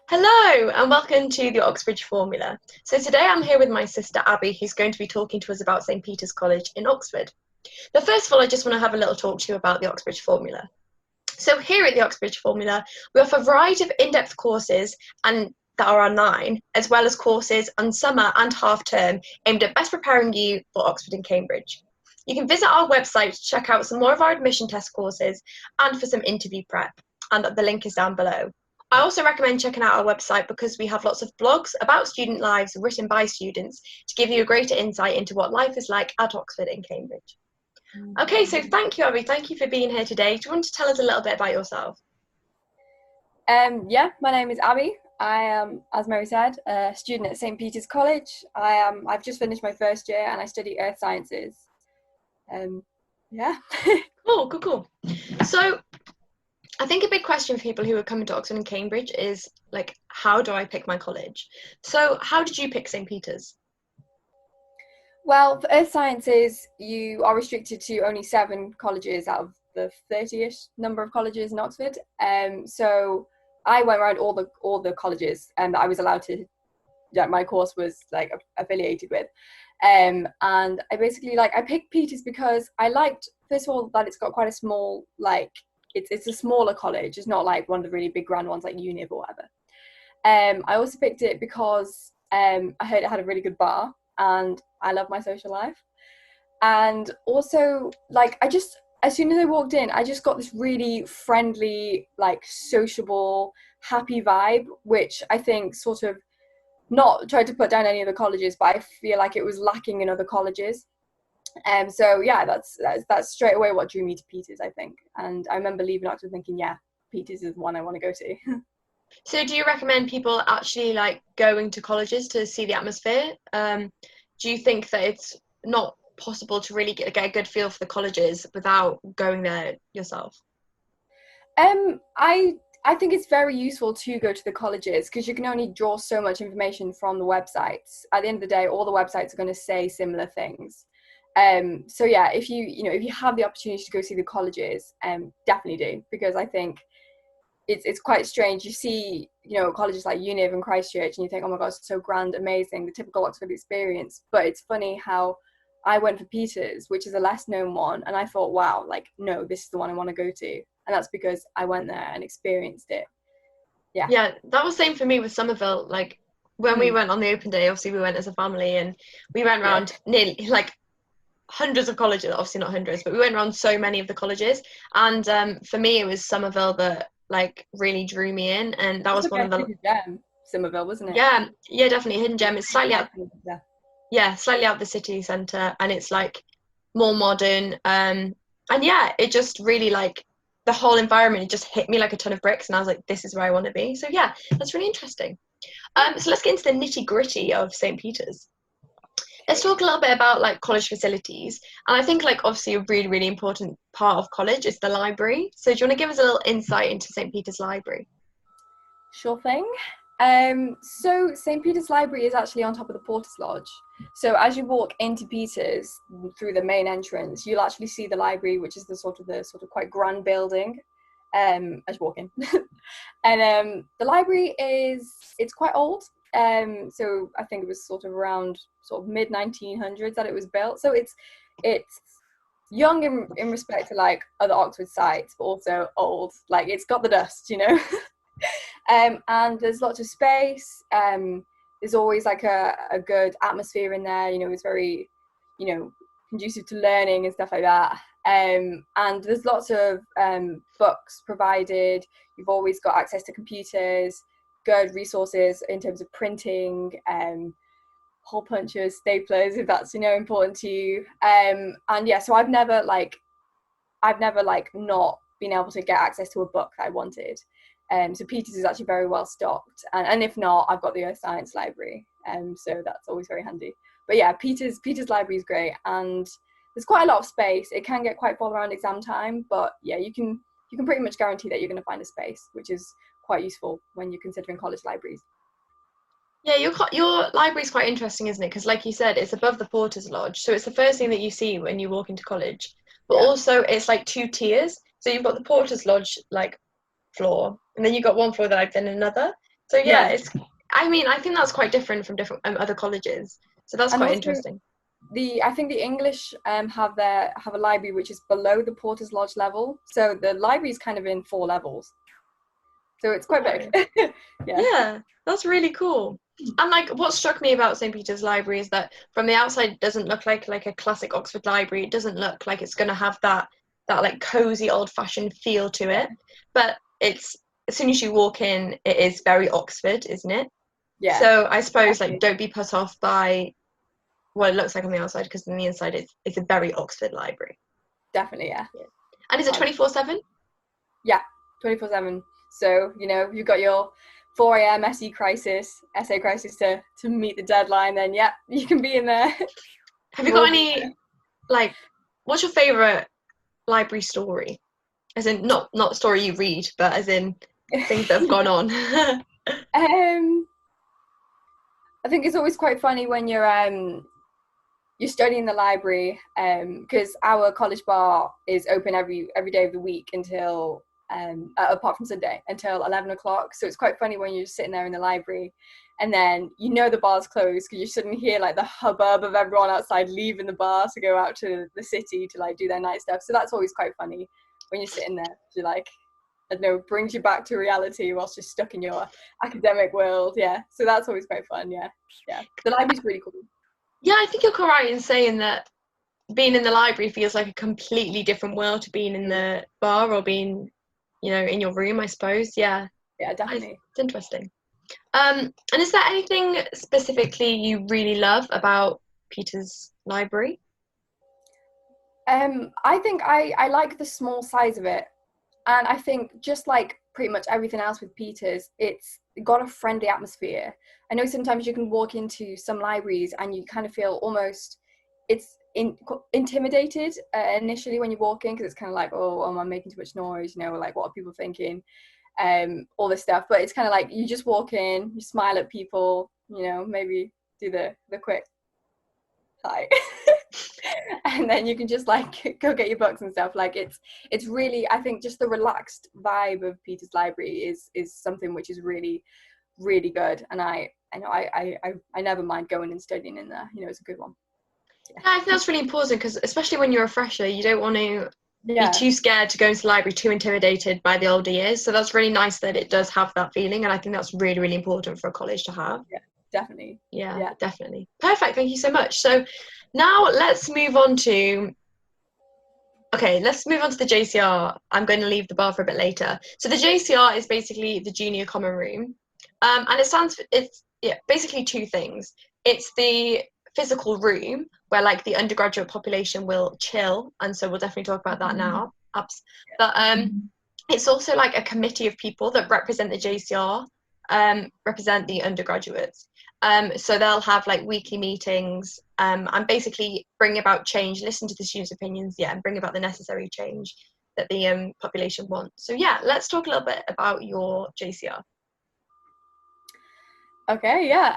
Hello and welcome to the Oxbridge Formula. So today I'm here with my sister Abbie, who's going to be talking to us about St Peter's College in Oxford. But first of all, I just want to have a little talk to you about the Oxbridge Formula. So here at the Oxbridge Formula, we offer a variety of in-depth courses and that are online, as well as courses on summer and half term aimed at best preparing you for Oxford and Cambridge. You can visit our website to check out some more of our admission test courses and for some interview prep, and the link is down below. I also recommend checking out our website because we have lots of blogs about student lives written by students to give you a greater insight into what life is like at Oxford and Cambridge. Okay, so thank you, Abbie. Thank you for being here today. Do you want to tell us a little bit about yourself? Yeah, my name is Abbie. I am, as Mary said, a student at St Peter's College. I've just finished my first year and I study earth sciences. Yeah. Cool. So I think a big question for people who are coming to Oxford and Cambridge is like, how do I pick my college? So how did you pick St Peter's? Well, for earth sciences, you are restricted to only 7 colleges out of the 30-ish number of colleges in Oxford. So I went around all the colleges that I was allowed to, my course was like affiliated with. And I basically I picked Peters because I liked, first of all, that it's got quite a small, it's a smaller college. It's not like one of the really big grand ones like Univ or whatever. I also picked it because I heard it had a really good bar and I love my social life. And also, as soon as I walked in, I just got this really friendly, sociable, happy vibe, which I think sort of, not tried to put down any of the colleges, but I feel like it was lacking in other colleges. So yeah, that's straight away what drew me to Peters, I think. And I remember leaving Oxford thinking, yeah, Peters is the one I want to go to. So do you recommend people actually going to colleges to see the atmosphere? Do you think that it's not possible to really get a good feel for the colleges without going there yourself? I think it's very useful to go to the colleges because you can only draw so much information from the websites. At the end of the day, all the websites are going to say similar things. So yeah, if you have the opportunity to go see the colleges, definitely do, because I think it's quite strange. You see, colleges like Univ and Christchurch, and you think, oh my god, it's so grand, amazing, the typical Oxford experience. But it's funny how I went for Peters, which is a less known one, and I thought, wow, no, this is the one I want to go to. And that's because I went there and experienced it. Yeah, that was the same for me with Somerville. When we went on the open day, obviously we went as a family and we went around nearly hundreds of colleges, obviously not hundreds, but we went around so many of the colleges. And for me, it was Somerville that really drew me in, and that was one of the hidden gem, Somerville, wasn't it? Yeah, definitely hidden gem. It's slightly out, slightly out the city centre, and it's more modern. And yeah, it just really the whole environment, it just hit me like a ton of bricks, and I was like, this is where I want to be. So yeah, that's really interesting. So let's get into the nitty gritty of St Peter's. Let's talk a little bit about college facilities, and I think obviously a really, really important part of college is the library. So do you want to give us a little insight into St Peter's Library? Sure thing. So St Peter's Library is actually on top of the Porter's Lodge. So as you walk into Peters through the main entrance, you'll actually see the library, which is the sort of quite grand building. As you walk in, and the library it's quite old. So I think it was sort of around mid 1900s that it was built. So it's young in respect to other Oxford sites, but also old. It's got the dust, and there's lots of space. There's always a good atmosphere in there. It's very, conducive to learning and stuff like that. And there's lots of books provided. You've always got access to computers, good resources in terms of printing, hole punchers, staplers, if that's important to you. And yeah, so I've never not been able to get access to a book that I wanted. So Peters is actually very well stocked, and if not, I've got the Earth Science Library, so that's always very handy. But yeah, Peters Library is great, and there's quite a lot of space. It can get quite full around exam time, but yeah, you can pretty much guarantee that you're going to find a space, which is quite useful when you're considering college libraries. Yeah, your library is quite interesting, isn't it? Because like you said, it's above the Porter's Lodge, so it's the first thing that you see when you walk into college. But also it's 2 tiers. So you've got the Porter's Lodge floor, and then you've got one floor that I've done another. So yeah, I think that's quite different from different other colleges. So that's And quite also, interesting. I think the English have a library which is below the Porter's Lodge level. So the library is kind of in 4 levels. So it's quite big. Yeah. Yeah, that's really cool. And like what struck me about St. Peter's Library is that from the outside it doesn't look like a classic Oxford library. It doesn't look like it's gonna have that like cozy old-fashioned feel to it. But it's as soon as you walk in, it is very Oxford, isn't it? Yeah. So I suppose Definitely. like don't be put off by what it looks like on the outside, because on the inside it's a very Oxford library. Definitely, yeah. And is it 24/7? Yeah, 24/7. So, you've got your 4 a.m. essay crisis to meet the deadline, then yeah, you can be in there. Have you got any, like, what's your favourite library story? As in, not story you read, but as in things that have gone on. I think it's always quite funny when you're studying in the library, because our college bar is open every day of the week until apart from Sunday, until 11 o'clock. So it's quite funny when you're just sitting there in the library and then the bar's closed because you suddenly hear like the hubbub of everyone outside leaving the bar to go out to the city to like do their night stuff. So that's always quite funny when you're sitting there. You're like, I don't know, brings you back to reality whilst you're stuck in your academic world. Yeah, so that's always quite fun. Yeah, the library's really cool. Yeah, I think you're correct in saying that being in the library feels like a completely different world to being in the bar or being, in your room, I suppose. Yeah, Definitely. it's interesting. And is there anything specifically you really love about Peter's library? I think I like the small size of it, and I think just like pretty much everything else with Peters, it's got a friendly atmosphere. I know sometimes you can walk into some libraries and you kind of feel almost intimidated initially when you walk in, because it's kind of like, oh, am I making too much noise? Like what are people thinking? All this stuff. But it's kind of like you just walk in, you smile at people, maybe do the quick hi. And then you can just like go get your books and stuff. Like it's really, I think just the relaxed vibe of Peter's Library is something which is really, really good. And I never mind going and studying in there. It's a good one. Yeah, I think that's really important because especially when you're a fresher, you don't want to be Yeah. too scared to go into the library, too intimidated by the older years. So that's really nice that it does have that feeling, and I think that's really, really important for a college to have. Yeah, definitely. Yeah, definitely. Perfect. Thank you so much. So now let's move on to the JCR. I'm going to leave the bar for a bit later. So the JCR is basically the junior common room, and it's basically 2 things. It's the physical room where like the undergraduate population will chill, and so we'll definitely talk about that now. But it's also like a committee of people that represent the JCR, represent the undergraduates. So they'll have like weekly meetings, and basically bring about change, listen to the students' opinions, and bring about the necessary change that the population wants. So let's talk a little bit about your JCR. Okay, yeah.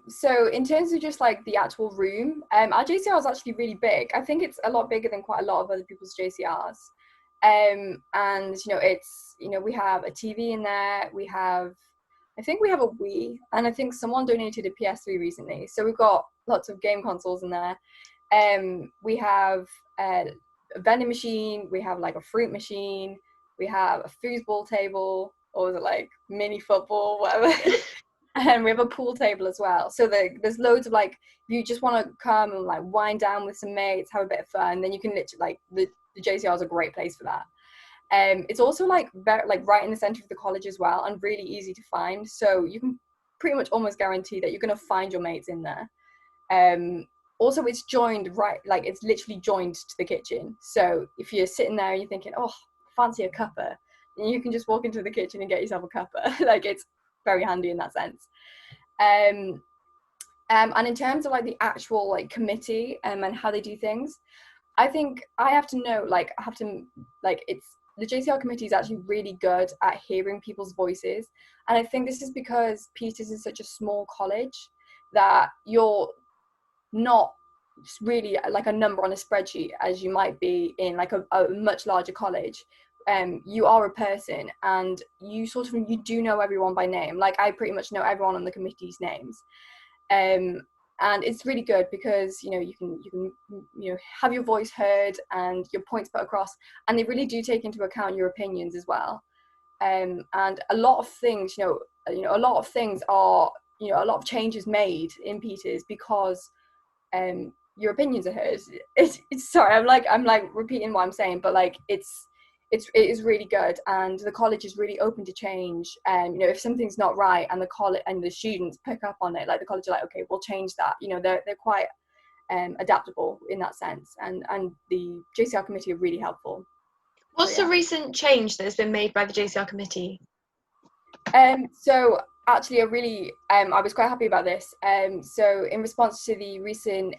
So in terms of just like the actual room, our JCR is actually really big. I think it's a lot bigger than quite a lot of other people's JCRs. And it's we have a TV in there. I think we have a Wii, and I think someone donated a PS3 recently. So we've got lots of game consoles in there. We have a vending machine. We have like a fruit machine. We have a foosball table, or is it like mini football, whatever. And we have a pool table as well. So there's loads of like, if you just want to come and like wind down with some mates, have a bit of fun, then you can literally like the JCR is a great place for that. It's also like right in the center of the college as well, and really easy to find. So you can pretty much almost guarantee that you're going to find your mates in there. Also, it's joined it's literally joined to the kitchen. So if you're sitting there and you're thinking, oh, fancy a cuppa, you can just walk into the kitchen and get yourself a cuppa. Like it's very handy in that sense. And in terms of like the actual like committee and how they do things, I think it's the JCR committee is actually really good at hearing people's voices. And I think this is because Peters is such a small college that you're not really like a number on a spreadsheet as you might be in like a much larger college. you are a person, and you do know everyone by name. Like, I pretty much know everyone on the committee's names. And it's really good because you can have your voice heard and your points put across, and they really do take into account your opinions as well. And a lot of things, a lot of things are, a lot of changes made in Peters because your opinions are heard. It's sorry, I'm like repeating what I'm saying, but like it is really good, and the college is really open to change. And if something's not right and the college and the students pick up on it, like the college are like, okay, we'll change that. They're quite adaptable in that sense, and the JCR committee are really helpful. What's the recent change that has been made by the JCR committee? So actually, I was quite happy about this. So in response to the recent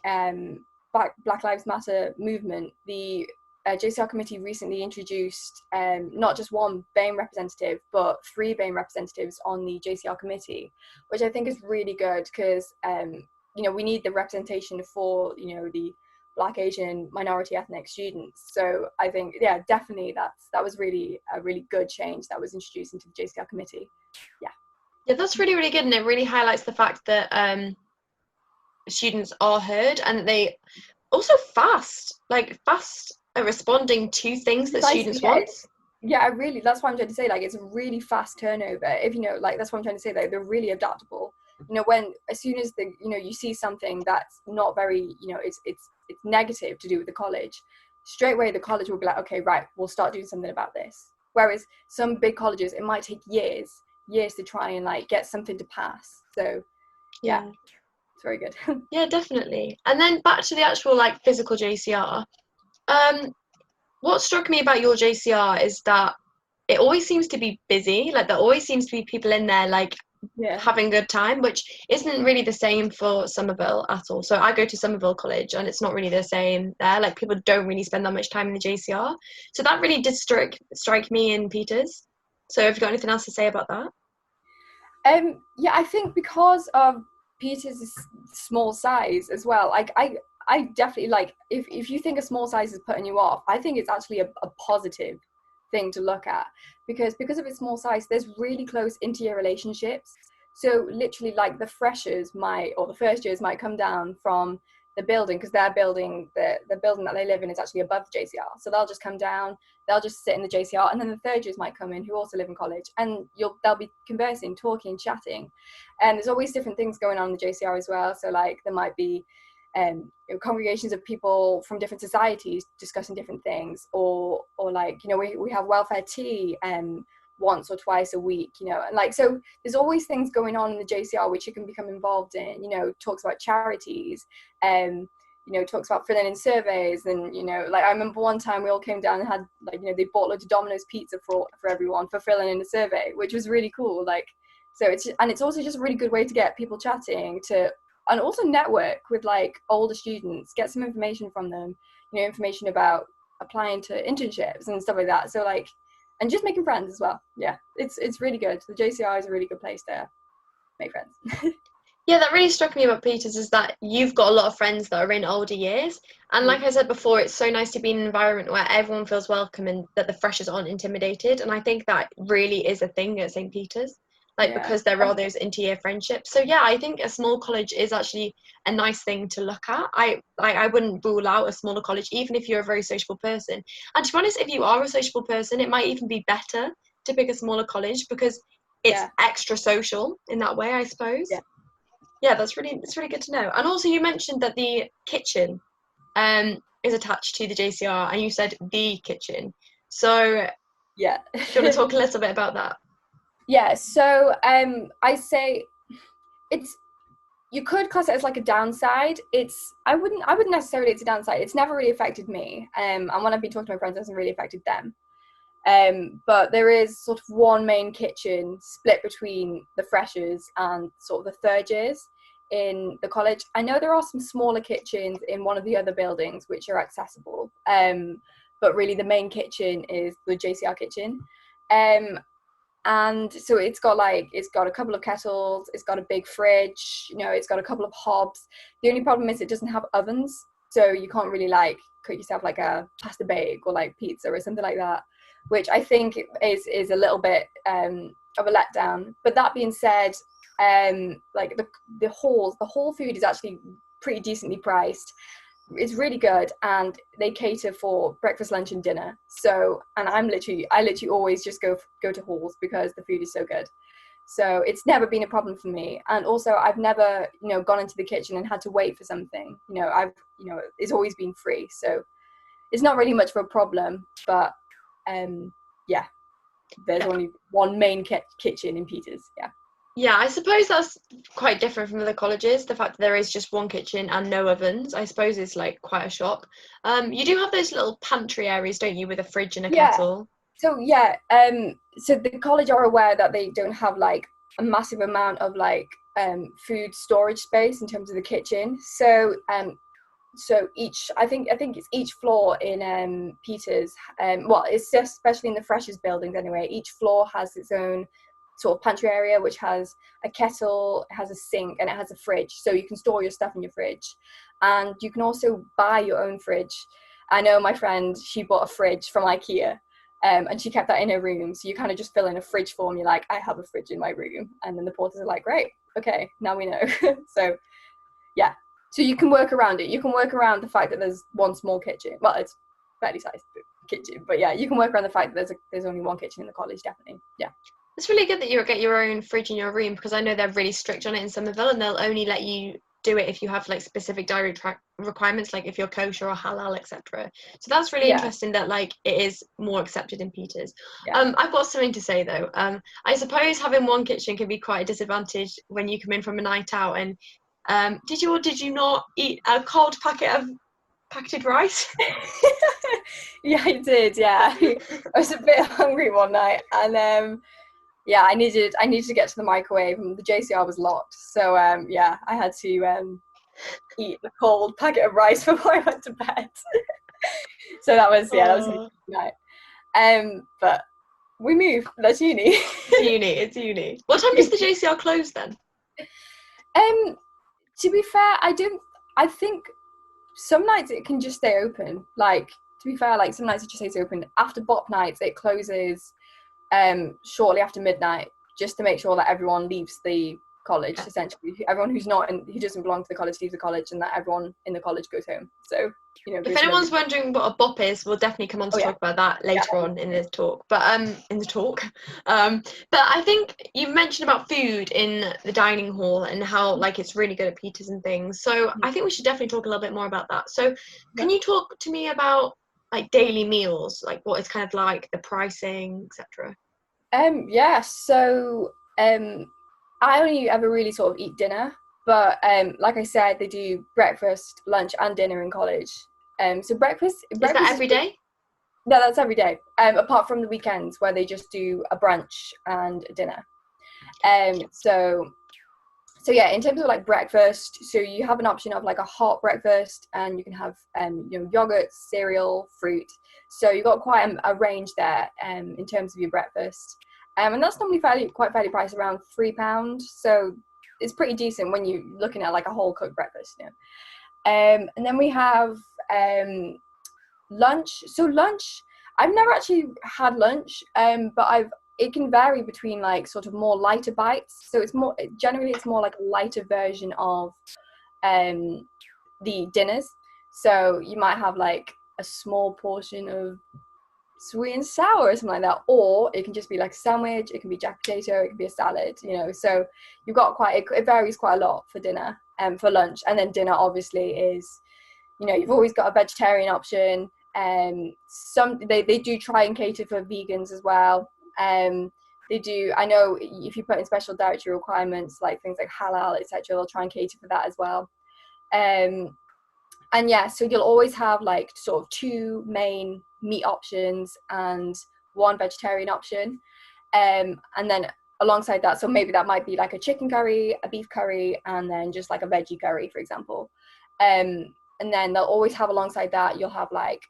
Black Lives Matter movement, the JCR committee recently introduced not just one BAME representative, but 3 BAME representatives on the JCR committee, which I think is really good because we need the representation for the Black, Asian, minority ethnic students. So I think, yeah, definitely that was really a really good change that was introduced into the JCR committee. Yeah, that's really, really good, and it really highlights the fact that students are heard, and they also fast at responding to things that students want. Yeah, that's what I'm trying to say. Like, it's a really fast turnover. If that's what I'm trying to say. Like, they're really adaptable. When as soon as you see something that's not very, it's negative to do with the college, straight away the college will be like, okay, right, we'll start doing something about this. Whereas some big colleges, it might take years to try and like get something to pass. So yeah. It's very good. Yeah, definitely. And then back to the actual like physical JCR. What struck me about your JCR is that it always seems to be busy. Like, there always seems to be people in there like having a good time, which isn't really the same for Somerville at all. So I go to Somerville College, and it's not really the same there. Like, people don't really spend that much time in the JCR. So that really did strike me in Peters. So have you got anything else to say about that? Yeah, I think because of Peters' small size as well, like I definitely, like, if you think a small size is putting you off, I think it's actually a positive thing to look at, because of its small size, there's really close inter-year relationships. So literally, like, the freshers or the first years might come down from the building, because their building, the building that they live in is actually above the JCR. So they'll just come down, they'll just sit in the JCR, and then the third years might come in who also live in college, and they'll be conversing, talking, chatting. And there's always different things going on in the JCR as well. So like, there might be congregations of people from different societies discussing different things, or like, we have welfare tea once or twice a week, and like, so there's always things going on in the JCR which you can become involved in. Talks about charities, talks about filling in surveys, and like, I remember one time we all came down and had, like, they bought loads of Domino's pizza for everyone for filling in a survey, which was really cool. Like, so it's also just a really good way to get people chatting, and also network with like older students, get some information from them, information about applying to internships and stuff like that. So like, and just making friends as well. Yeah, it's really good. The JCR is a really good place to make friends. Yeah, that really struck me about Peters is that you've got a lot of friends that are in older years. And like I said before, it's so nice to be in an environment where everyone feels welcome and that the freshers aren't intimidated. And I think that really is a thing at St. Peter's, because there are those inter-year friendships. So yeah, I think a small college is actually a nice thing to look at. I wouldn't rule out a smaller college, even if you're a very sociable person. And to be honest, if you are a sociable person, it might even be better to pick a smaller college because it's extra social in that way, I suppose. Yeah, that's really good to know. And also, you mentioned that the kitchen is attached to the JCR, and you said the kitchen. So do you want to talk a little bit about that? Yeah, so I say you could class it as like a downside. I wouldn't necessarily, it's a downside. It's never really affected me. And when I've been talking to my friends, it hasn't really affected them. But there is sort of one main kitchen split between the freshers and sort of the third years in the college. I know there are some smaller kitchens in one of the other buildings which are accessible, but really the main kitchen is the JCR kitchen. And so it's got a couple of kettles, it's got a big fridge, it's got a couple of hobs. The only problem is it doesn't have ovens, so you can't really like cook yourself like a pasta bake or like pizza or something like that. which I think is a little bit of a letdown. But that being said, like the hall food is actually pretty decently priced. It's really good, and they cater for breakfast, lunch, and dinner. So, and I literally always just go to halls because the food is so good. So it's never been a problem for me. And also, I've never, gone into the kitchen and had to wait for something. It's always been free. So it's not really much of a problem. But yeah, there's only one main kitchen in Peters. Yeah. Yeah, I suppose that's quite different from other colleges. The fact that there is just one kitchen and no ovens, I suppose, is like quite a shock. You do have those little pantry areas, don't you, with a fridge and a kettle? So yeah, so the college are aware that they don't have like a massive amount of like food storage space in terms of the kitchen. So each, I think it's each floor in Peters. Well, it's just, especially in the freshers buildings anyway. Each floor has its own sort of pantry area, which has a kettle, it has a sink, and it has a fridge. So you can store your stuff in your fridge, and you can also buy your own fridge. I know my friend, she bought a fridge from IKEA, and she kept that in her room. So you kind of just fill in a fridge form. You're like, I have a fridge in my room, and then the porters are like, great, okay, now we know. So yeah, so you can work around it. You can work around the fact that there's one small kitchen. Well, it's fairly sized kitchen, but yeah, you can work around the fact that there's only one kitchen in the college, definitely. Yeah. It's really good that you get your own fridge in your room, because I know they're really strict on it in Somerville, and they'll only let you do it if you have like specific dietary requirements, like if you're kosher or halal, etc. So that's really interesting that like it is more accepted in Peters. I've got something to say though. I suppose having one kitchen can be quite a disadvantage when you come in from a night out, and did you or did you not eat a cold packet of packeted rice? Yeah, I did. Yeah, I was a bit hungry one night, and yeah, I needed to get to the microwave, and the JCR was locked. So yeah, I had to eat a cold packet of rice before I went to bed. So that was a night. But we moved. That's uni. It's uni. What time does the JCR close then? To be fair, I think some nights it can just stay open. Like, to be fair, like some nights it just stays open. After BOP nights, it closes shortly after midnight, just to make sure that everyone leaves the college. Essentially, everyone who doesn't belong to the college leaves the college, and that everyone in the college goes home. So if anyone's wondering what a BOP is, we'll definitely come on to talk about that later on in the talk. But but I think you mentioned about food in the dining hall and how like it's really good at Peters and things. So I think we should definitely talk a little bit more about that. So can you talk to me about like daily meals, like what it's kind of like, the pricing, etc.? Yeah, so I only ever really sort of eat dinner, but like I said, they do breakfast, lunch, and dinner in college. So breakfast is that every day? No, that's every day. Apart from the weekends where they just do a brunch and a dinner. So yeah, in terms of like breakfast, so you have an option of like a hot breakfast, and you can have yogurt, cereal, fruit. So you've got quite a range there in terms of your breakfast. And that's normally quite fairly priced, around £3. So it's pretty decent when you're looking at like a whole cooked breakfast. And then we have lunch. So lunch, I've never actually had lunch, but it can vary between like sort of more lighter bites. So it's more like a lighter version of the dinners. So you might have like a small portion of sweet and sour or something like that, or it can just be like a sandwich, it can be jack potato, it can be a salad, so you've got it varies quite a lot for dinner and for lunch. And then dinner obviously is, you've always got a vegetarian option, and they do try and cater for vegans as well. They do, I know if you put in special dietary requirements like things like halal, etc., they'll try and cater for that as well. And yeah, so you'll always have like sort of 2 main meat options and 1 vegetarian option. And then alongside that, so maybe that might be like a chicken curry, a beef curry, and then just like a veggie curry, for example. And then they'll always have alongside that, you'll have like,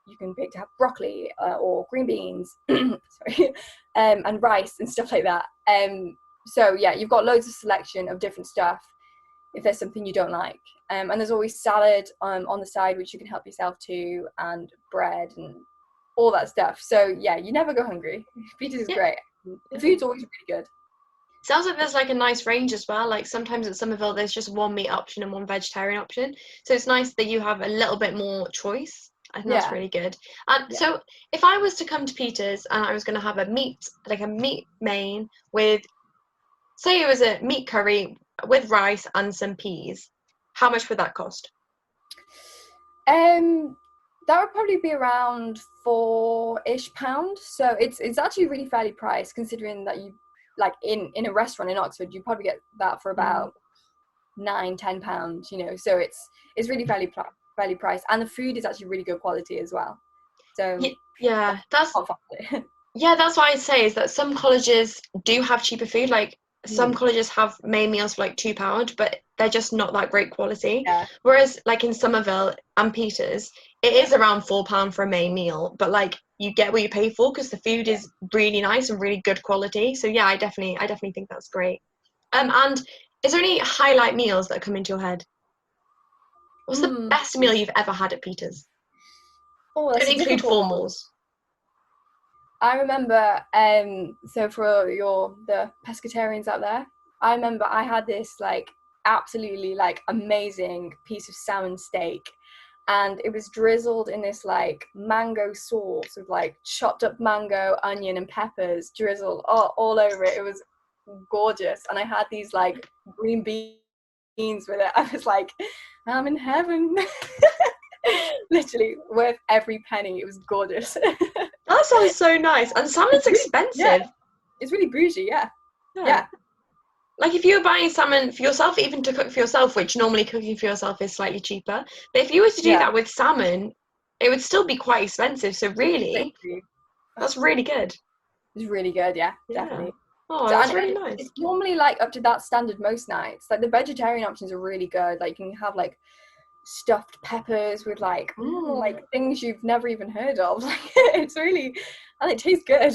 you can pick to have broccoli or green beans, sorry, and rice and stuff like that. So yeah, you've got loads of selection of different stuff if there's something you don't like. And there's always salad on the side, which you can help yourself to, and bread and all that stuff. So yeah, you never go hungry. Peters is great. The food's always really good. Sounds like there's like a nice range as well. Like sometimes at Somerville there's just one meat option and one vegetarian option. So it's nice that you have a little bit more choice. I think that's Yeah. really good. And so if I was to come to Peters and I was going to have a meat main with, say it was a meat curry with rice and some peas, how much would that cost? That would probably be around £4-ish. So it's actually really fairly priced, considering that you, like, in a restaurant in Oxford, you probably get that for about £9-10, you know. So it's really fairly priced, and the food is actually really good quality as well. So yeah, that's not fun. yeah, that's what I'd say is that some colleges do have cheaper food. Like some colleges have main meals for like £2, but they're just not that great quality. Yeah. Whereas like in Somerville and Peters, it is around £4 for a main meal, but like you get what you pay for because the food is really nice and really good quality. So yeah, I definitely think that's great. And is there any highlight meals that come into your head? What's the best meal you've ever had at Peters? Oh, that's Don't a include difficult one. formals. I remember, so for the pescatarians out there, I remember I had this like absolutely like amazing piece of salmon steak, and it was drizzled in this like mango sauce with like chopped up mango, onion, and peppers drizzled all over it. It was gorgeous, and I had these like green beans with it. I was like, I'm in heaven. Literally worth every penny. It was gorgeous. That sounds so nice. And salmon's expensive. Yeah. It's really bougie, yeah. Like if you were buying salmon for yourself, even to cook for yourself, which normally cooking for yourself is slightly cheaper, but if you were to do that with salmon, it would still be quite expensive. So really, that's really good. It's really good, yeah. Definitely. Oh, So, that's and really nice. it's normally like up to that standard most nights. Like the vegetarian options are really good. Like you can have like stuffed peppers with like like things you've never even heard of. Like it's really, and it tastes good.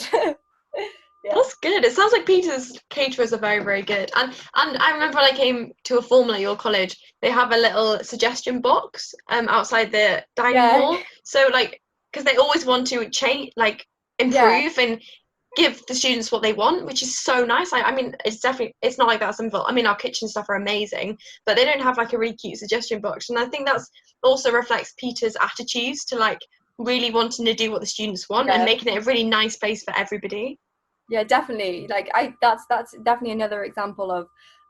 Yeah. That's good. It sounds like Peter's caterers are very, very good. And I remember when I came to a formal at your college, they have a little suggestion box outside the dining hall. So like, because they always want to change, like improve and give the students what they want, which is so nice. I mean, it's not like that simple. I mean, our kitchen stuff are amazing, but they don't have like a really cute suggestion box. And I think that's also reflects Peter's attitudes to like really wanting to do what the students want and making it a really nice place for everybody. Yeah, definitely. Like that's definitely another example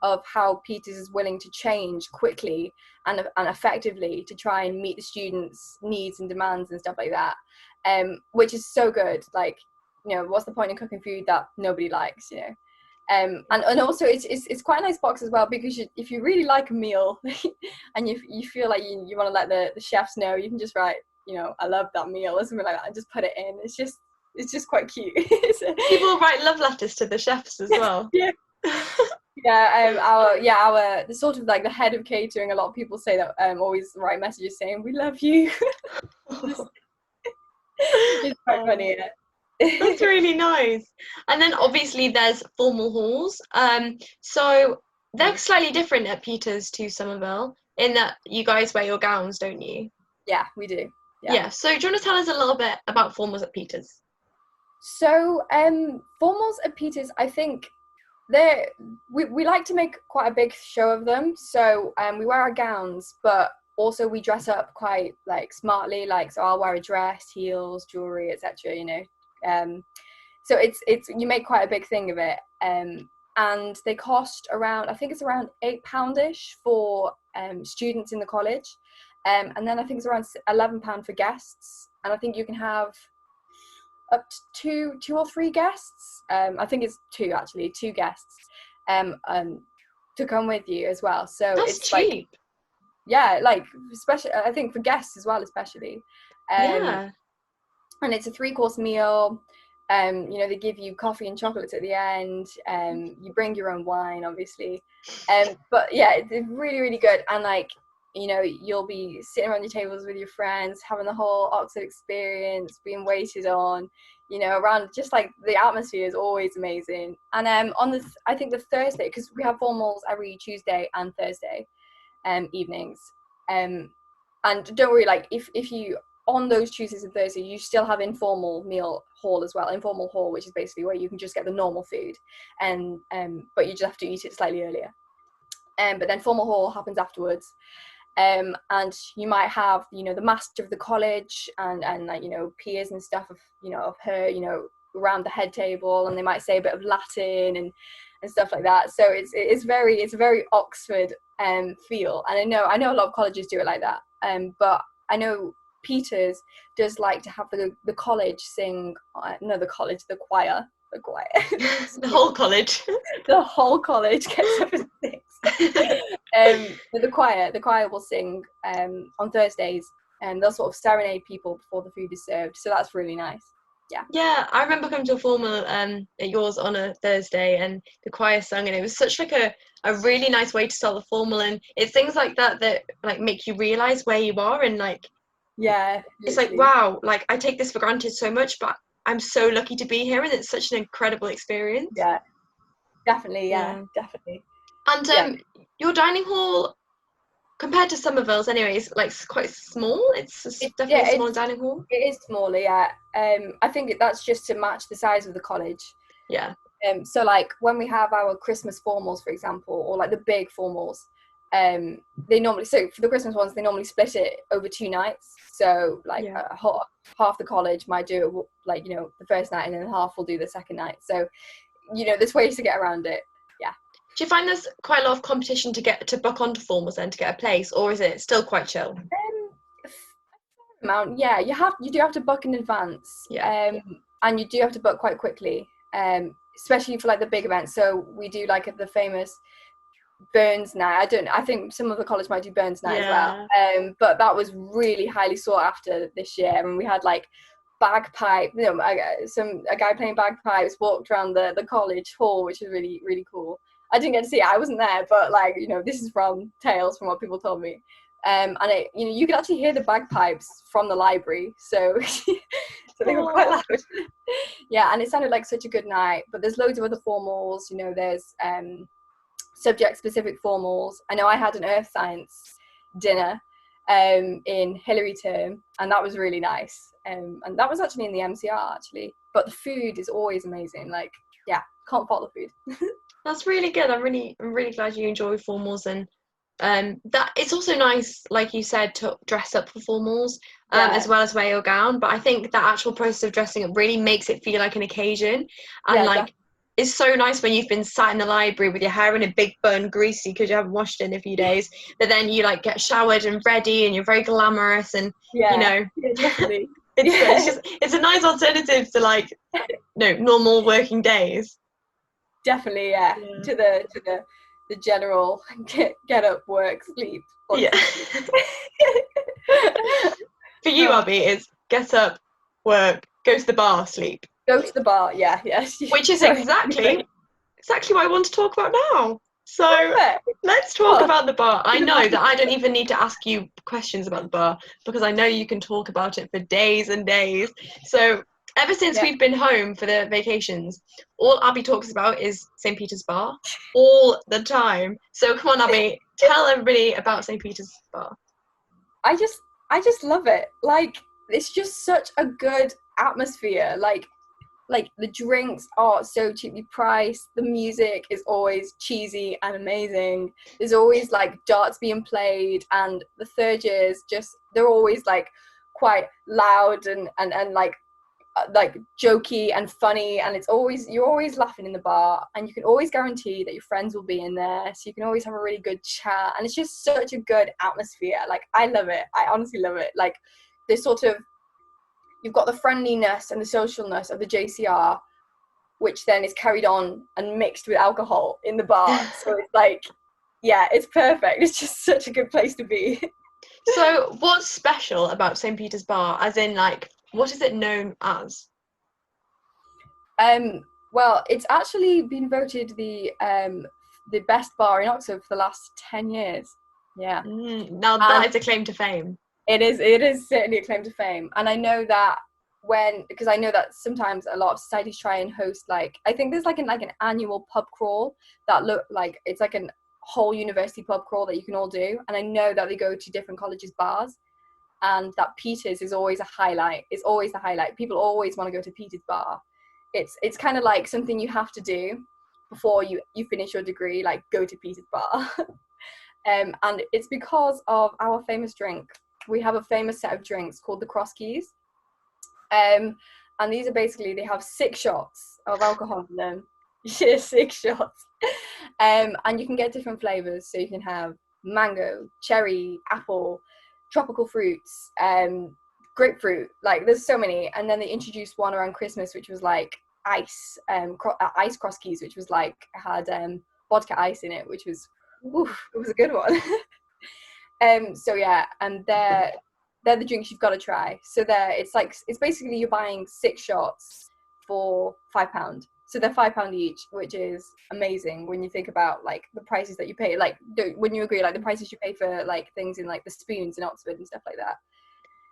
of how Peters is willing to change quickly and effectively to try and meet the students' needs and demands and stuff like that. Which is so good. Like, you know, what's the point in cooking food that nobody likes, you know? And also it's quite a nice box as well, because if you really like a meal and you feel like you want to let the chefs know, you can just write, you know, I love that meal or something like that, and just put it in. It's just quite cute. People write love letters to the chefs as well. Yeah. Our the sort of like the head of catering, a lot of people say that always write messages saying we love you. It's quite funny. That's really nice. And then obviously there's formal halls. So they're slightly different at Peters to Somerville in that you guys wear your gowns, don't you? Yeah, we do. Yeah. So do you want to tell us a little bit about formals at Peters? So formals at Peters, I think we like to make quite a big show of them. So we wear our gowns, but also we dress up quite like smartly. Like, so I'll wear a dress, heels, jewelry, etc. You know, so it's you make quite a big thing of it. And they cost around, I think it's around £8-ish for students in the college, and then I think it's around £11 for guests. And I think you can have up to two or three guests. I think it's two guests to come with you as well. So that's it's cheap. Like, yeah, like especially I think for guests as well, especially. Yeah. And it's a 3-course meal. You know, they give you coffee and chocolates at the end. You bring your own wine, obviously. But yeah, it's really, really good. And like, you know, you'll be sitting around your tables with your friends, having the whole Oxford experience, being waited on, you know, around, just like the atmosphere is always amazing. And on I think the Thursday, because we have formals every Tuesday and Thursday evenings. And don't worry, like if you on those Tuesdays and Thursdays, you still have informal meal hall as well. Informal hall, which is basically where you can just get the normal food, and but you just have to eat it slightly earlier. But then formal hall happens afterwards. And you might have, you know, the master of the college and like, you know, peers and stuff of, you know, of her, you know, around the head table, and they might say a bit of Latin and stuff like that. So it's a very Oxford feel, and I know a lot of colleges do it like that. But I know Peters does like to have the college sing, the choir. The whole college. The whole college gets up and sings. But the choir will sing on Thursdays, and they'll sort of serenade people before the food is served. So that's really nice. Yeah, I remember coming to a formal at yours on a Thursday, and the choir sung, and it was such like a really nice way to start the formal, and it's things like that like make you realise where you are, and like it's like, wow, like I take this for granted so much, but I'm so lucky to be here, and it's such an incredible experience. Yeah, definitely. Definitely. And your dining hall, compared to Somerville's anyways, like quite small. It's definitely a small dining hall. It is smaller, yeah. I think that's just to match the size of the college. Yeah. So like when we have our Christmas formals, for example, or like the big formals, they normally, so for the Christmas ones, they normally split it over 2 nights. So like half the college might do it like, you know, the first night, and then half will do the second night. So, you know, there's ways to get around it. Yeah. Do you find there's quite a lot of competition to book onto formals then to get a place, or is it still quite chill? Yeah, you do have to book in advance. And you do have to book quite quickly, especially for like the big events. So we do like the famous Burns night. I think some of the college might do Burns night as well. But that was really highly sought after this year, and we had like bagpipe, you know, a guy playing bagpipes walked around the college hall, which is really, really cool. I didn't get to see it, I wasn't there, but like, you know, this is from tales, from what people told me. And it, you know, you could actually hear the bagpipes from the library, so so they were quite loud. Yeah, and it sounded like such a good night. But there's loads of other formals, you know, there's subject specific formals. I know I had an earth science dinner in Hillary term, and that was really nice. And that was actually in the MCR actually. But the food is always amazing. Like, yeah, can't fault the food. That's really good. I'm really glad you enjoy formals, and that it's also nice, like you said, to dress up for formals as well as wear your gown. But I think that actual process of dressing up really makes it feel like an occasion, and it's so nice when you've been sat in the library with your hair in a big bun, greasy because you haven't washed it in a few days, but then you like get showered and ready, and you're very glamorous, and you know, definitely. it's a nice alternative to like normal working days. Definitely, to the general get up, work, sleep. Yeah. For you, Abbie, it's get up, work, go to the bar, sleep. Go to the bar, yeah. Which is exactly what I want to talk about now. So let's talk about the bar. I know that I don't even need to ask you questions about the bar, because I know you can talk about it for days and days. So ever since we've been home for the vacations, all Abbie talks about is St. Peter's Bar all the time. So come on, Abbie, tell everybody about St. Peter's Bar. I just love it. Like, it's just such a good atmosphere. Like the drinks are so cheaply priced. The music is always cheesy and amazing. There's always like darts being played, and the third years they're always like quite loud and like jokey and funny, and you're always laughing in the bar, and you can always guarantee that your friends will be in there, so you can always have a really good chat, and it's just such a good atmosphere. Like, I love it. I honestly love it. Like, this sort of, you've got the friendliness and the socialness of the JCR, which then is carried on and mixed with alcohol in the bar. So it's like, yeah, it's perfect. It's just such a good place to be. So what's special about St. Peter's Bar, as in, like, what is it known as? Well, it's actually been voted the best bar in Oxford for the last 10 years. Yeah. Now that is a claim to fame. It is certainly a claim to fame. And I know that because I know that sometimes a lot of societies try and host, like, I think there's like an annual pub crawl that look like it's like a whole university pub crawl that you can all do. And I know that they go to different colleges' bars. and that Peter's is always a highlight. It's always the highlight. People always want to go to Peter's bar. It's kind of like something you have to do before you finish your degree, like go to Peter's bar. And it's because of our famous drink. We have a famous set of drinks called the Cross Keys. And these are basically, they have 6 shots of alcohol in them. Yeah, 6 shots. And you can get different flavors. So you can have mango, cherry, apple, tropical fruits, grapefruit. Like, there's so many. And then they introduced one around Christmas, which was like ice Cross Keys, which was like, had vodka ice in it, which was, oof, it was a good one. So yeah, and they're the drinks you've got to try. So it's basically you're buying 6 shots for £5. So they're £5 each, which is amazing when you think about like the prices that you pay. Like, when you agree, like the prices you pay for like things in like the Spoons in Oxford and stuff like that.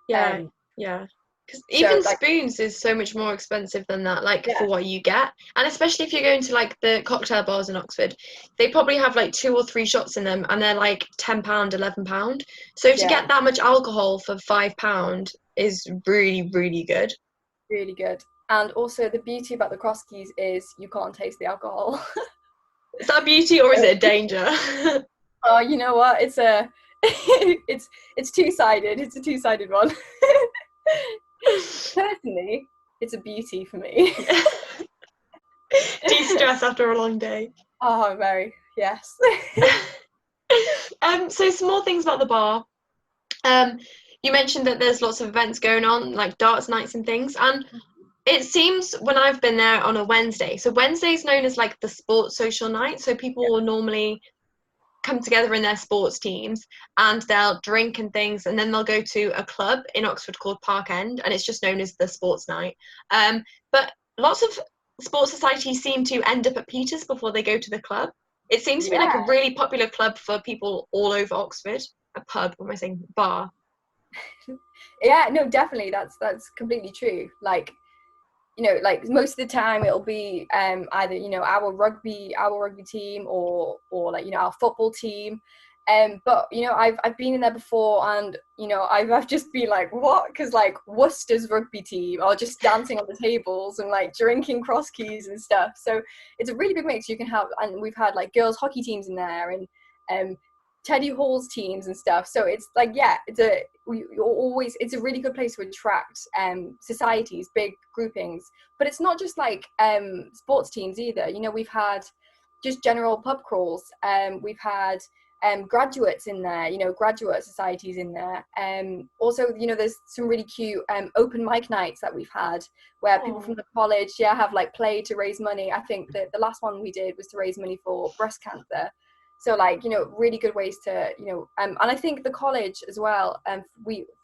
Yeah, yeah. Because even Spoons is so much more expensive than that, like for what you get. And especially if you're going to like the cocktail bars in Oxford, they probably have like 2 or 3 shots in them, and they're like £10, £11. So to get that much alcohol for £5 is really, really good. Really good. And also the beauty about the Cross Keys is you can't taste the alcohol. Is that a beauty or is it a danger? Oh, you know what? It's it's two-sided. It's a two-sided one. Personally, it's a beauty for me. De-stress after a long day. Oh, very, yes. So some more things about the bar. You mentioned that there's lots of events going on, like darts nights and things, and it seems when I've been there on a Wednesday. So Wednesday's known as like the sports social night. So people will normally come together in their sports teams and they'll drink and things, and then they'll go to a club in Oxford called Park End, and it's just known as the sports night. But lots of sports societies seem to end up at Peter's before they go to the club. It seems to be like a really popular club for people all over Oxford. A pub, what am I saying? Bar. Yeah, no, definitely. That's completely true. Like, you know, like most of the time it'll be either, you know, our rugby team or like, you know, our football team. But you know, I've been in there before, and you know, I've just been like, what? Because like Worcester's rugby team are just dancing on the tables and like drinking Cross Keys and stuff. So it's a really big mix. You can have, and we've had like girls hockey teams in there, and Teddy Hall's teams and stuff. So it's like, yeah, it's a really good place to attract societies, big groupings. But it's not just like sports teams either. You know, we've had just general pub crawls. We've had graduates in there, you know, graduate societies in there. Also, you know, there's some really cute open mic nights that we've had where people from the college, have like played to raise money. I think that the last one we did was to raise money for breast cancer. So like, you know, really good ways to, you know, and I think the college as well,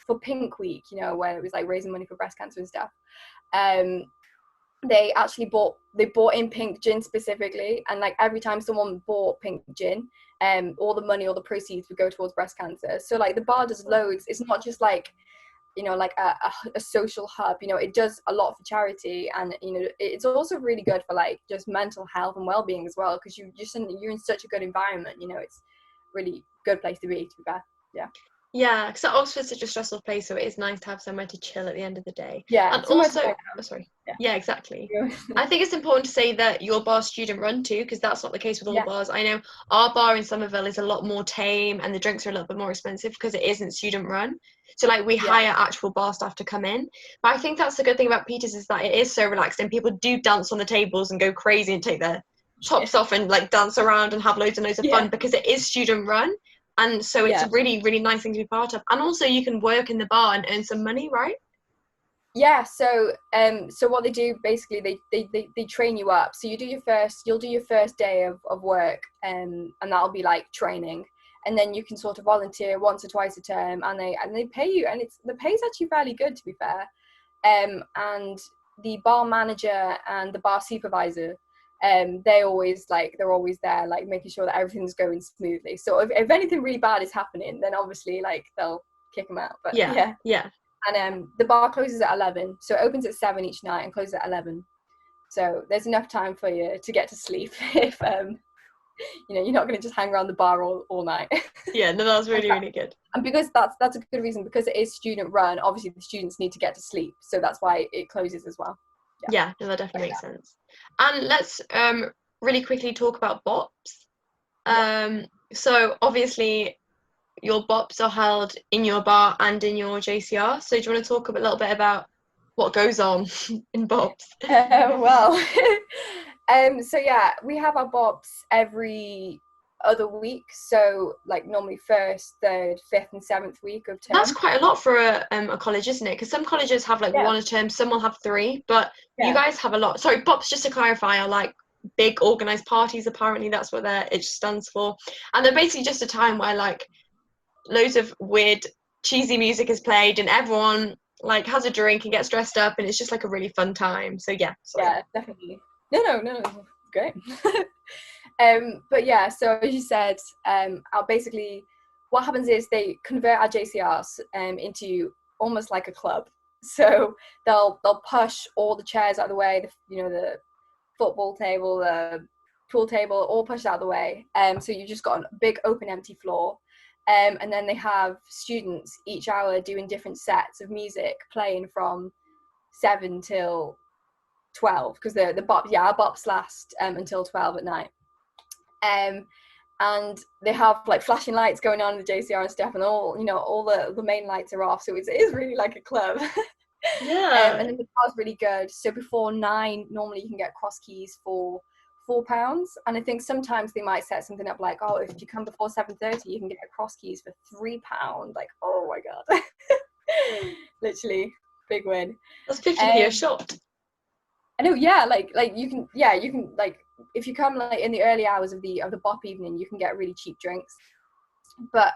for Pink Week, you know, where it was like raising money for breast cancer and stuff, they actually bought in pink gin specifically, and like every time someone bought pink gin, all the money, all the proceeds would go towards breast cancer. So like the bar does loads. It's not just like, you know, like a social hub, you know, it does a lot for charity, and you know, it's also really good for like just mental health and well-being as well, because you're in such a good environment, you know, it's really good place to be fair. Yeah, because Oxford's such a stressful place, so it is nice to have somewhere to chill at the end of the day. Yeah, and also, yeah, exactly. I think it's important to say that your bar's student run too, because that's not the case with all bars. I know our bar in Somerville is a lot more tame, and the drinks are a little bit more expensive because it isn't student run. So like we hire actual bar staff to come in. But I think that's the good thing about Peter's, is that it is so relaxed, and people do dance on the tables and go crazy and take their tops off and like dance around and have loads and loads of fun because it is student run. And so it's a really, really nice thing to be part of. And also you can work in the bar and earn some money, right? Yeah, so what they do basically, they train you up. So you'll do your first day of work, and that'll be like training, and then you can sort of volunteer once or twice a term, and they pay you, and the pay's actually fairly good, to be fair. And the bar manager and the bar supervisor, they're always there, like making sure that everything's going smoothly. So if anything really bad is happening, then obviously like they'll kick them out. But yeah. And the bar closes at 11, so it opens at 7 each night and closes at 11. So there's enough time for you to get to sleep if You're not going to just hang around the bar all night. Yeah, no, that was really, really good. And because that's a good reason, because it is student run, obviously the students need to get to sleep, so that's why it closes as well. Yeah, no, that definitely makes sense. And let's really quickly talk about BOPs. So obviously your BOPs are held in your bar and in your JCR. So do you want to talk a little bit about what goes on in BOPs? Well, so yeah, we have our BOPs every other week. So like normally first, third, fifth, and seventh week of term. That's quite a lot for a college, isn't it? Because some colleges have like one a term, some will have three, but you guys have a lot. Sorry, BOPs, just to clarify, are like big organized parties. Apparently, that's what it stands for, and they're basically just a time where like loads of weird, cheesy music is played, and everyone like has a drink and gets dressed up, and it's just like a really fun time. So yeah, sorry. Yeah, definitely. No, great. But yeah, so as you said, I'll basically, what happens is they convert our JCRs into almost like a club. So they'll push all the chairs out of the way, the football table, the pool table, all pushed out of the way. So you've just got a big open empty floor. And then they have students each hour doing different sets of music, playing from 7 till 12, because our bops last until 12 at night. And they have like flashing lights going on in the JCR and stuff, and all the main lights are off, so it is really like a club. Yeah. And then the bar's really good. So before 9, normally you can get cross keys for £4, and I think sometimes they might set something up like, oh, if you come before 7:30, you can get cross keys for £3. Like, oh my god. Literally big win. That's 50p a shot. I know, yeah, like you can like, if you come like in the early hours of the BOP evening, you can get really cheap drinks. But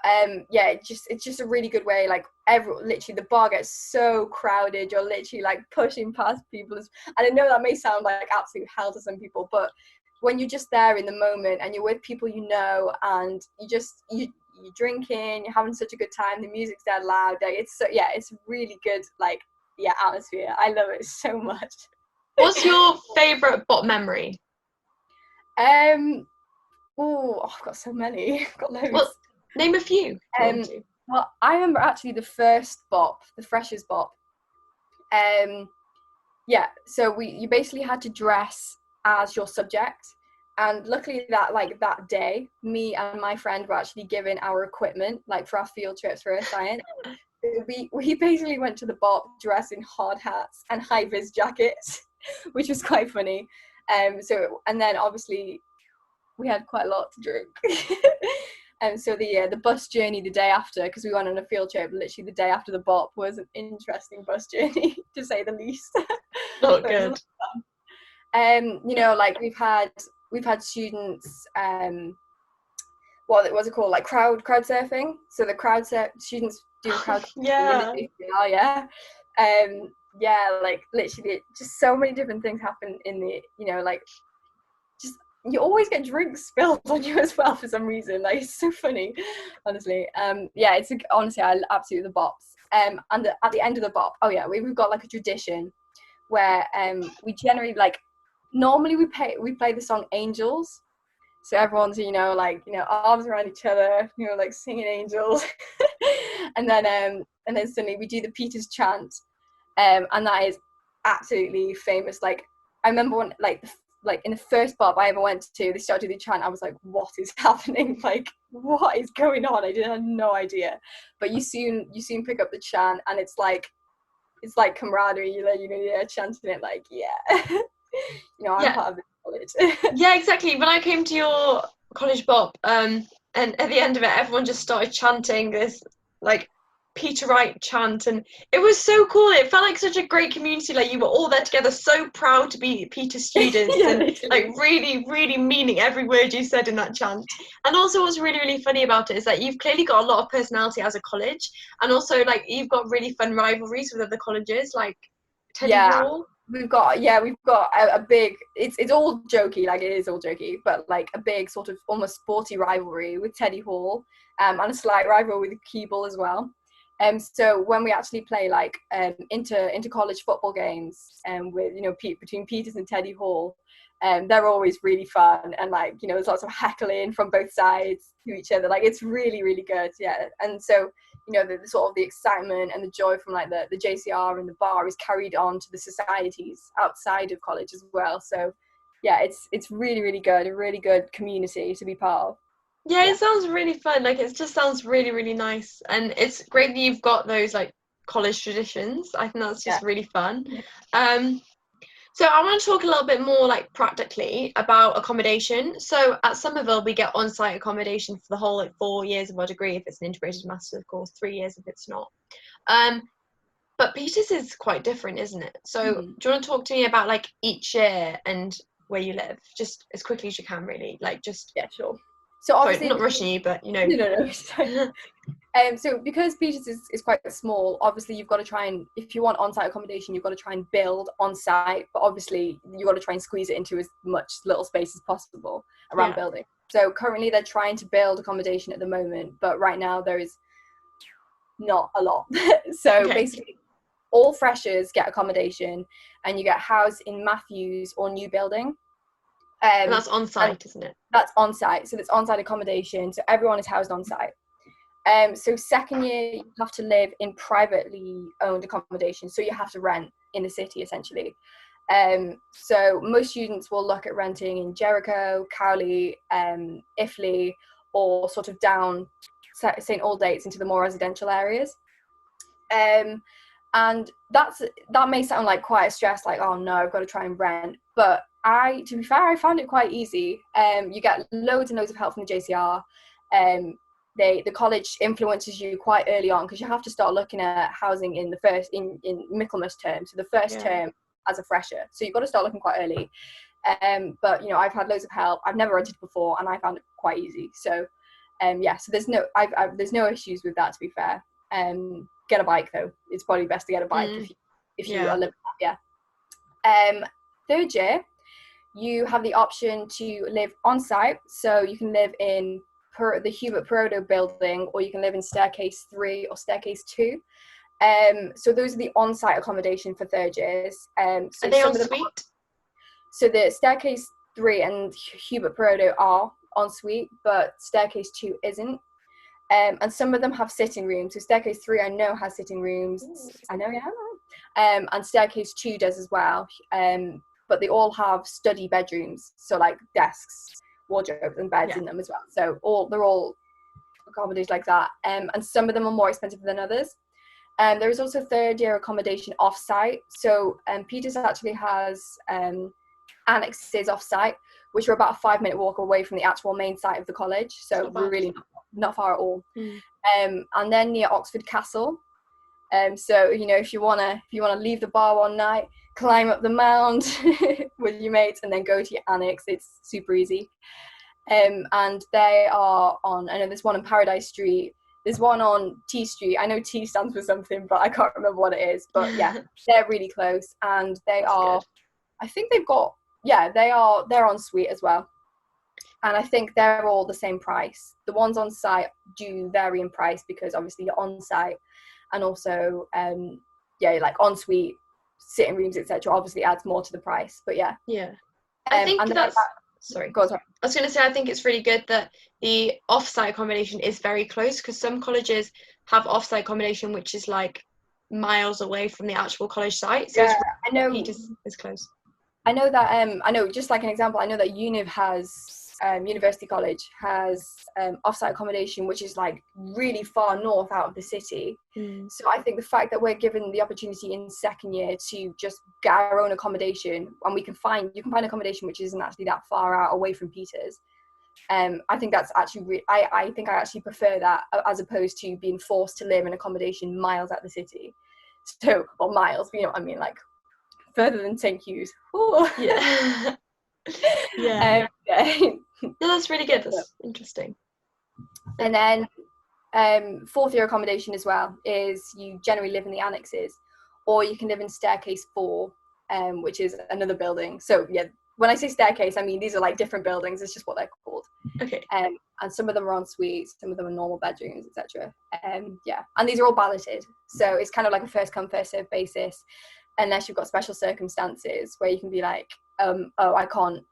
yeah, it's just a really good way. Like literally the bar gets so crowded, you're literally like pushing past people. And I know that may sound like absolute hell to some people, but when you're just there in the moment and you're with people and you're drinking, you're having such a good time, the music's dead loud, like it's really good, like, yeah, atmosphere. I love it so much. What's your favourite BOP memory? Oh, I've got so many. I've got loads. Well, name a few. Well, I remember actually the first BOP, the freshers BOP. Yeah, so you basically had to dress as your subject, and luckily that day, me and my friend were actually given our equipment, like for our field trips for Earth Science. We basically went to the BOP dressed in hard hats and high vis jackets, which was quite funny. And then obviously we had quite a lot to drink. And so the bus journey the day after, because we went on a field trip, literally the day after the BOP, was an interesting bus journey, to say the least. Not good. Like we've had students, what was it called, like crowd surfing. So the students do crowd surfing. Yeah. Like literally just so many different things happen in the, like, just you always get drinks spilled on you as well for some reason. Like, it's so funny, honestly. Yeah, honestly, I absolutely the BOPs. And at the end of the BOP, we've got like a tradition where we generally, like, normally we play the song Angels. So everyone's, arms around each other, like singing Angels. and then suddenly we do the Peters chant. And that is absolutely famous. Like, I remember when, like in the first BOP I ever went to, they started the chant. I was like, what is happening? Like, what is going on? I had no idea. But you soon pick up the chant, and it's like camaraderie. You're chanting it like, yeah. I'm part of the college. Yeah, exactly. When I came to your college BOP, and at the end of it, everyone just started chanting this like Peter Wright chant, and it was so cool. It felt like such a great community. Like, you were all there together, so proud to be Peter students. Yeah, and literally. Like really, really meaning every word you said in that chant. And also what's really, really funny about it is that you've clearly got a lot of personality as a college, and also like you've got really fun rivalries with other colleges, like Teddy Hall. We've got a big, it's all jokey, like it is all jokey, but like a big sort of almost sporty rivalry with Teddy Hall, and a slight rival with Keeble as well. So when we actually play like inter college football games, with between Peters and Teddy Hall, They're always really fun, and like, you know, there's lots of heckling from both sides to each other. Like, it's really, really good. Yeah. And so, you know, the sort of the excitement and the joy from like the JCR and the bar is carried on to the societies outside of college as well. So yeah, it's really, really good, a really good community to be part of. Yeah, it sounds really fun. Like, it just sounds really, really nice. And it's great that you've got those like college traditions. I think that's just really fun. So I want to talk a little bit more like practically about accommodation. So at Somerville, we get on-site accommodation for the whole like 4 years of our degree if it's an integrated master's course, 3 years if it's not. But Peters is quite different, isn't it? So do you want to talk to me about like each year and where you live, just as quickly as you can, really? Like, just yeah, sure. So obviously, sorry, not rushing you, but you know. No. So because Peters is quite small, obviously you've got to try and, if you want on-site accommodation, you've got to try and build on-site, but obviously you've got to try and squeeze it into as much little space as possible around building. So currently they're trying to build accommodation at the moment, but right now there is not a lot. So basically all freshers get accommodation, and you get housed in Matthews or New Building. And that's on site, isn't it? That's on site. So it's on site accommodation. So everyone is housed on site. So second year, you have to live in privately owned accommodation. So you have to rent in the city, essentially. So most students will look at renting in Jericho, Cowley, Iffley, or sort of down St Aldate's into the more residential areas. And that may sound like quite a stress, like, oh no, I've got to try and rent. But to be fair, I found it quite easy. You get loads and loads of help from the JCR. The college influences you quite early on, because you have to start looking at housing in Michaelmas term, so the first term as a fresher. So you've got to start looking quite early. But you know, I've had loads of help. I've never rented before, and I found it quite easy. So so there's no issues with that, to be fair. Get a bike though. It's probably best to get a bike if you are living that. Third year, you have the option to live on site, so you can live in the Hubert Perodo building, or you can live in staircase 3 or staircase 2. So those are the on-site accommodation for third years. So are they en suite? So the staircase 3 and Hubert Perodo are en suite, but staircase 2 isn't. And some of them have sitting rooms. So staircase 3 I know has sitting rooms. I know, yeah. And staircase 2 does as well. But they all have study bedrooms, so like desks, wardrobes, and beds in them as well. So they're all accommodated like that. And some of them are more expensive than others. There is also third year accommodation off site. So Peters actually has annexes off site, which are about a 5-minute walk away from the actual main site of the college. So really not far at all. And then near Oxford Castle. So you know, if you wanna leave the bar one night, climb up the mound with your mates, and then go to your annex, it's super easy. And they are on, I know there's one on Paradise Street, there's one on T Street. I know T stands for something, but I can't remember what it is. But yeah, they're really close, and they're on suite as well. And I think they're all the same price. The ones on site do vary in price, because obviously you're on site, and also like en suite, sitting rooms, etc. obviously adds more to the price. But I think that's sorry. Go on, sorry. I was going to say, I think it's really good that the off-site accommodation is very close, because some colleges have off-site accommodation which is like miles away from the actual college site. So I know Peters is close. I know that just like an example, I know that Univ has University College has off-site accommodation, which is like really far north out of the city. So I think the fact that we're given the opportunity in second year to just get our own accommodation, and you can find accommodation which isn't actually that far out away from Peters, I think that's actually I think I actually prefer that, as opposed to being forced to live in accommodation miles out the city. So, or miles, you know what I mean, like further than St. Hugh's. No, that's really good. That's interesting. And then fourth year accommodation as well is you generally live in the annexes, or you can live in staircase 4, which is another building. So yeah, when I say staircase, I mean these are like different buildings. It's just what they're called. Okay. And some of them are en suites, some of them are normal bedrooms, etc. And these are all balloted, so it's kind of like a first come first served basis, unless you've got special circumstances where you can be like, I can't,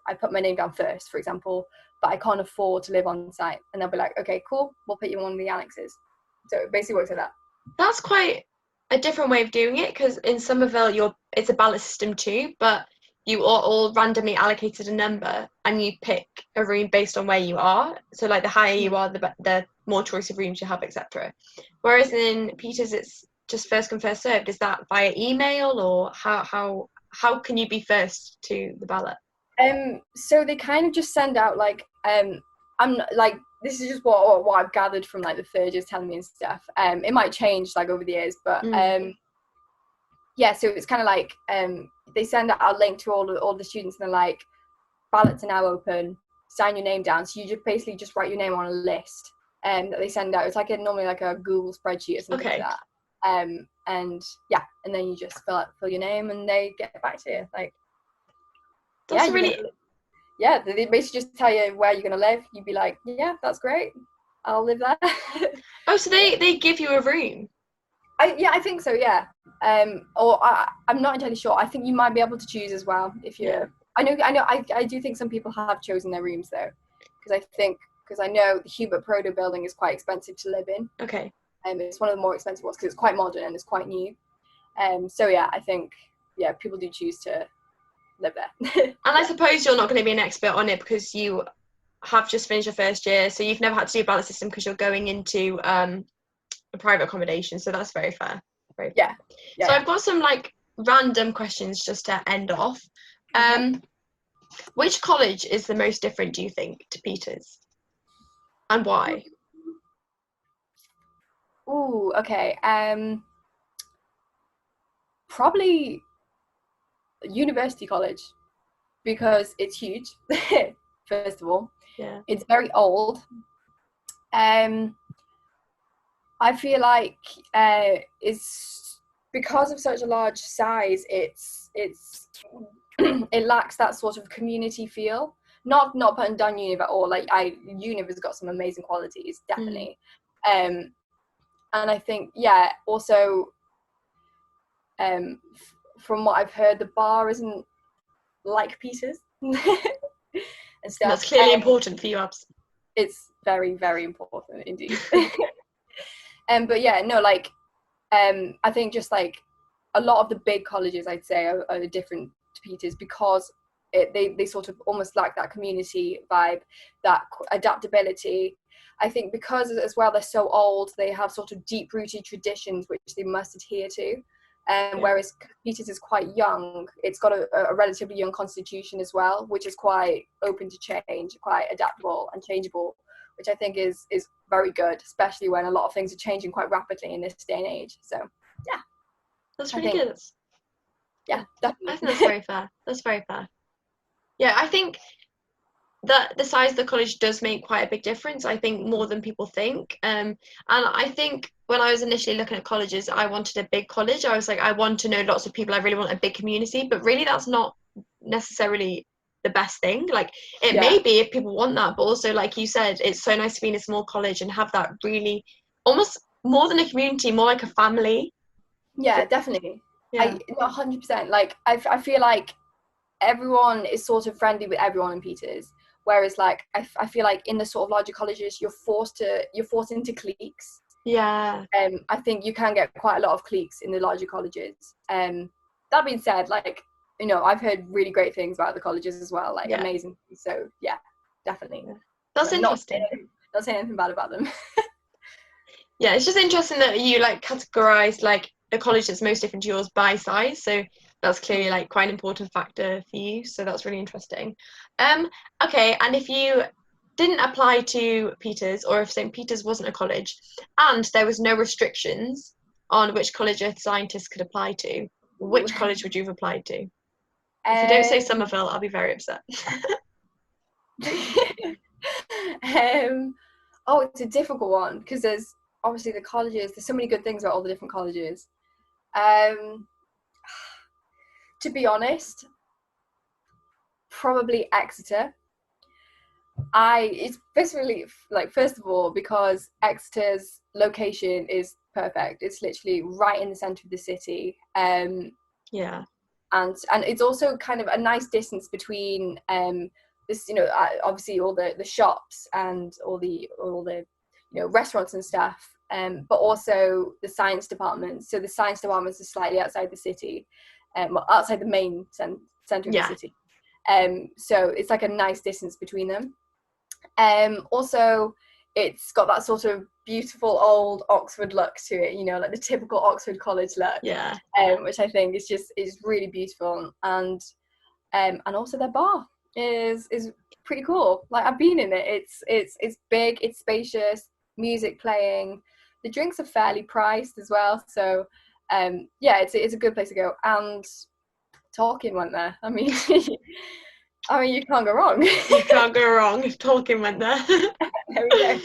I put my name down first, for example, but I can't afford to live on site. And they'll be like, okay, cool, we'll put you in one of the annexes. So it basically works like that. That's quite a different way of doing it, because in Somerville it's a ballot system too, but you are all randomly allocated a number and you pick a room based on where you are. So like the higher you are, the more choice of rooms you have, etc. Whereas in Peters it's just first come first served. Is that via email, or how can you be first to the ballot? So they kind of just send out like I'm like, this is just what I've gathered from like the third years telling me and stuff. It might change like over the years, but yeah, so it's kind of like they send out a link to all the students and they're like, ballots are now open, sign your name down. So you just basically just write your name on a list that they send out. It's like normally like a Google spreadsheet or something like that. And yeah, and then you just fill your name and they get back to you. Like, that's yeah, really they basically just tell you where you're gonna live. You'd be like, yeah, that's great, I'll live there. Oh, so they give you a room? I think so, yeah. Or I'm not entirely sure. I think you might be able to choose as well if you're. Yeah. I do think some people have chosen their rooms though, because I know the Hubert Proto building is quite expensive to live in. Okay. It's one of the more expensive ones because it's quite modern and it's quite new. So yeah, I think people do choose to live there. And I suppose you're not going to be an expert on it because you have just finished your first year, so you've never had to do a ballot system because you're going into a private accommodation. So that's very fair. Very fair. Yeah. So I've got some like random questions just to end off. Which college is the most different, do you think, to Peters, and why? Ooh, okay. Probably University College, because it's huge. First of all, Yeah, it's very old. I feel like it's because of such a large size. It's it lacks that sort of community feel. Not putting down Univ at all. Like Univ has got some amazing qualities, definitely. And I think also from what I've heard, the bar isn't like Peters. And stuff. That's clearly important for you, Abs. It's very, very important indeed. But yeah, no, like I think just like a lot of the big colleges, I'd say, are different to Peters because they sort of almost lack that community vibe, that adaptability. I think because as well they're so old, they have sort of deep-rooted traditions which they must adhere to. Whereas Peters is quite young, it's got a relatively young constitution as well, which is quite open to change, quite adaptable and changeable, which I think is very good, especially when a lot of things are changing quite rapidly in this day and age. So, yeah. That's really good. Yeah, definitely. I think that's very fair. That's very fair. Yeah, I think that the size of the college does make quite a big difference, I think, more than people think. And I think when I was initially looking at colleges, I wanted a big college. I was like, I want to know lots of people. I really want a big community. But really, that's not necessarily the best thing. Like, it may be if people want that. But also, like you said, it's so nice to be in a small college and have that really almost more than a community, more like a family. Yeah, definitely. Yeah. 100%. Like, I feel like everyone is sort of friendly with everyone in Peters. Whereas, like, I feel like in the sort of larger colleges, you're forced into cliques. Yeah. I think you can get quite a lot of cliques in the larger colleges. That being said, like, I've heard really great things about the colleges as well, like amazing. So yeah, definitely. That's interesting. Not saying anything bad about them. Yeah, it's just interesting that you like categorized like a college that's most different to yours by size. So that's clearly like quite an important factor for you. So that's really interesting. Okay, and if you didn't apply to Peters, or if St. Peters wasn't a college, and there was no restrictions on which college Earth scientists could apply to, which college would you have applied to? If you don't say Somerville, I'll be very upset. It's a difficult one because there's obviously the colleges. There's so many good things about all the different colleges. To be honest, probably Exeter. It's basically like, first of all, because Exeter's location is perfect. It's literally right in the centre of the city. Yeah. and it's also kind of a nice distance between this, obviously all the shops and all the restaurants and stuff, but also the science departments. So the science departments are slightly outside the city, outside the main centre of the city. So it's like a nice distance between them. Also, it's got that sort of beautiful old Oxford look to it, like the typical Oxford College look. Yeah. Which I think is really beautiful, and also their bar is pretty cool. Like, I've been in it. It's big, it's spacious, music playing. The drinks are fairly priced as well, so it's a good place to go. And Tolkien went there. I mean, you can't go wrong. You can't go wrong if Tolkien went there. There we go.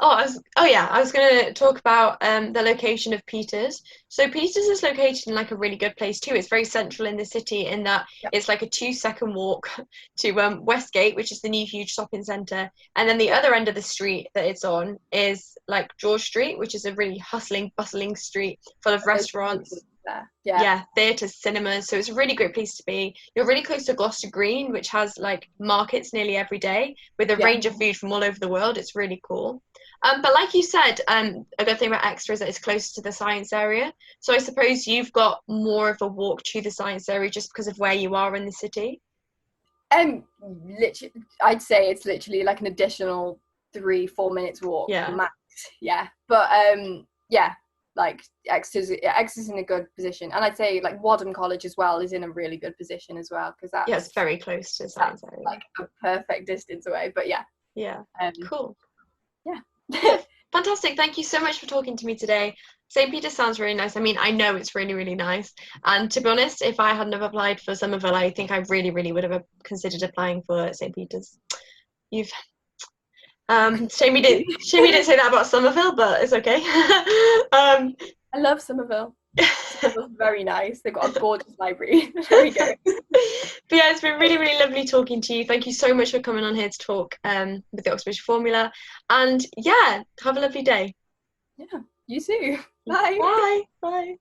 I was going to talk about the location of Peters. So Peters is located in like a really good place too. It's very central in the city in that it's like a 2-second walk to Westgate, which is the new huge shopping centre. And then the other end of the street that it's on is like George Street, which is a really hustling, bustling street full of restaurants. Theatres, cinemas. So it's a really great place to be. You're really close to Gloucester Green, which has like markets nearly every day with a range of food from all over the world. It's really cool. But like you said, a good thing about Exeter is that it's close to the science area. So I suppose you've got more of a walk to the science area just because of where you are in the city. Literally, I'd say it's literally like an additional 3-4 minutes walk max. Yeah, but like Exeter's in a good position, and I'd say like Wadham College as well is in a really good position as well, because it's very close to the science area, like a perfect distance away. But cool. Yeah. Fantastic. Thank you so much for talking to me today. St. Peter's sounds really nice. I mean, I know it's really, really nice. And to be honest, if I hadn't have applied for Somerville, I think I really, really would have considered applying for St. Peter's. Shame you didn't say that about Somerville, but it's okay. I love Somerville. Somerville's very nice. They've got a gorgeous library. There we go. But it's been really, really lovely talking to you. Thank you so much for coming on here to talk with the Oxbridge Formula. And have a lovely day. Yeah, you too. Bye. Bye. Bye.